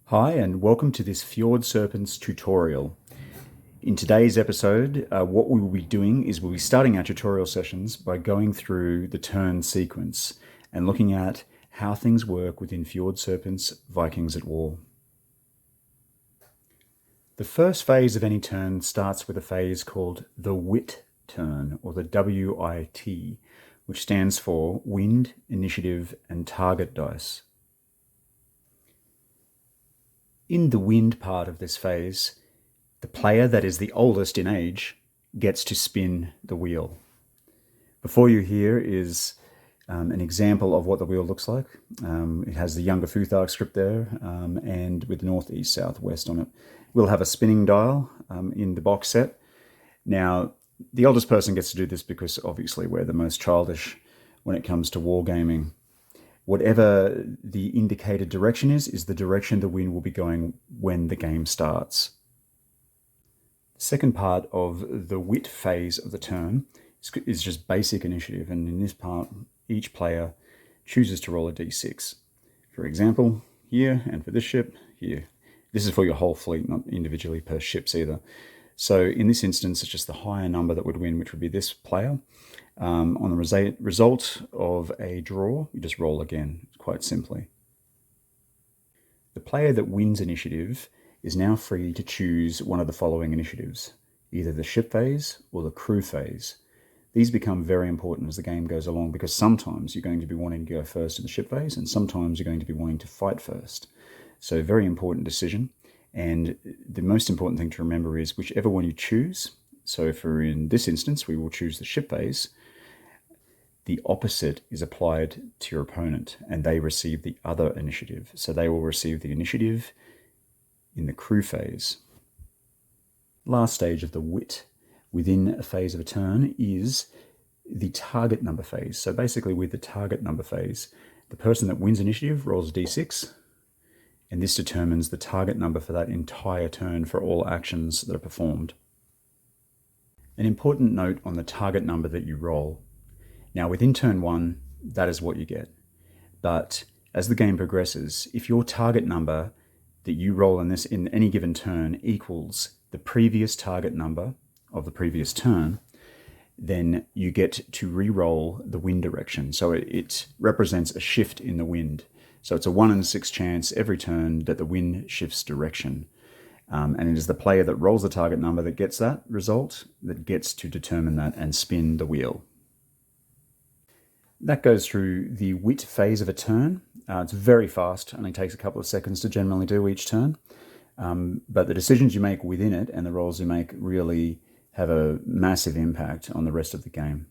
Hi and welcome to this FJORD Serpents tutorial. In today's episode, what we will be doing is we'll be starting our tutorial sessions by going through the turn sequence and looking at how things work within FJORD Serpents Vikings at War. The first phase of any turn starts with a phase called the WIT turn, or the WIT, which stands for Wind, Initiative and Target Dice. In the wind part of this phase, the player that is the oldest in age gets to spin the wheel. Before you here is an example of what the wheel looks like. It has the Younger Futhark script there and with north, east, south, west on it. We'll have a spinning dial in the box set. Now, the oldest person gets to do this because obviously we're the most childish when it comes to wargaming. Whatever the indicated direction is the direction the wind will be going when the game starts. The second part of the WIT phase of the turn is just basic initiative, and in this part, each player chooses to roll a d6. For example, here, and for this ship, here. This is for your whole fleet, not individually per ships either. So in this instance, it's just the higher number that would win, which would be this player. On the result of a draw, you just roll again, quite simply. The player that wins initiative is now free to choose one of the following initiatives, either the ship phase or the crew phase. These become very important as the game goes along because sometimes you're going to be wanting to go first in the ship phase and sometimes you're going to be wanting to fight first. So very important decision. And the most important thing to remember is whichever one you choose, so for in this instance, we will choose the ship phase, the opposite is applied to your opponent and they receive the other initiative. So they will receive the initiative in the crew phase. Last stage of the WIT within a phase of a turn is the target number phase. So basically with the target number phase, the person that wins initiative rolls a d6, and this determines the target number for that entire turn for all actions that are performed. An important note on the target number that you roll. Now within turn one, that is what you get. But as the game progresses, if your target number that you roll in any given turn equals the previous target number of the previous turn, then you get to re-roll the wind direction. So it represents a shift in the wind. So it's a 1 in 6 chance every turn that the wind shifts direction. And it is the player that rolls the target number that gets that result that gets to determine that and spin the wheel. That goes through the WIT phase of a turn. It's very fast, only takes a couple of seconds to generally do each turn. But the decisions you make within it and the rolls you make really have a massive impact on the rest of the game.